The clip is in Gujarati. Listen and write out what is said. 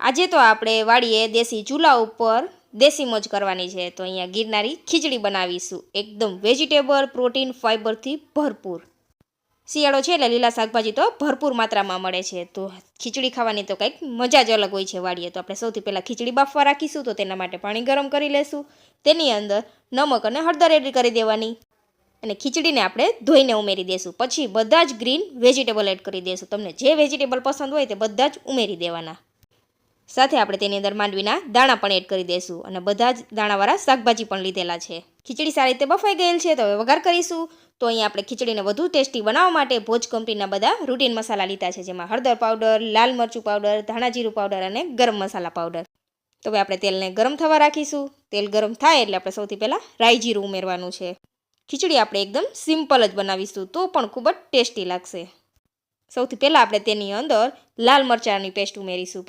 આજે તો આપણે વાડીએ દેશી ચૂલા ઉપર દેશી મોજ કરવાની છે, તો અહીંયા ગિરનારી ખીચડી બનાવીશું, એકદમ વેજીટેબલ, પ્રોટીન, ફાઇબરથી ભરપૂર. શિયાળો છે એટલે લીલા શાકભાજી તો ભરપૂર માત્રામાં મળે છે, તો ખીચડી ખાવાની તો કંઈક મજા જ અલગ હોય છે વાડીએ. તો આપણે સૌથી પહેલાં ખીચડી બાફવા રાખીશું, તો તેના માટે પાણી ગરમ કરી લેશું. તેની અંદર નમક અને હળદર એડ કરી દેવાની અને ખીચડીને આપણે ધોઈને ઉમેરી દેશું. પછી બધા જ ગ્રીન વેજીટેબલ એડ કરી દેશું. તમને જે વેજીટેબલ પસંદ હોય તે બધા જ ઉમેરી દેવાના. સાથે આપણે તેની અંદર માંડવીના દાણા પણ એડ કરી દઈશું અને બધા જ દાણાવાળા શાકભાજી પણ લીધેલા છે. ખીચડી સારી રીતે બફાઈ ગયેલ છે, તો હવે વઘાર કરીશું. તો અહીંયા આપણે ખીચડીને વધુ ટેસ્ટી બનાવવા માટે ભોજ કંપનીના બધા રૂટીન મસાલા લીધા છે, જેમાં હળદર પાવડર, લાલ મરચું પાવડર, ધાણા જીરું પાવડર અને ગરમ મસાલા પાવડર. તો હવે આપણે તેલને ગરમ થવા રાખીશું. તેલ ગરમ થાય એટલે આપણે સૌથી પહેલાં રાઈ જીરું ઉમેરવાનું છે. ખીચડી આપણે એકદમ સિમ્પલ જ બનાવીશું, તો પણ ખૂબ જ ટેસ્ટી લાગશે. સૌથી પહેલાં આપણે તેની અંદર લાલ મરચાંની પેસ્ટ ઉમેરીશું.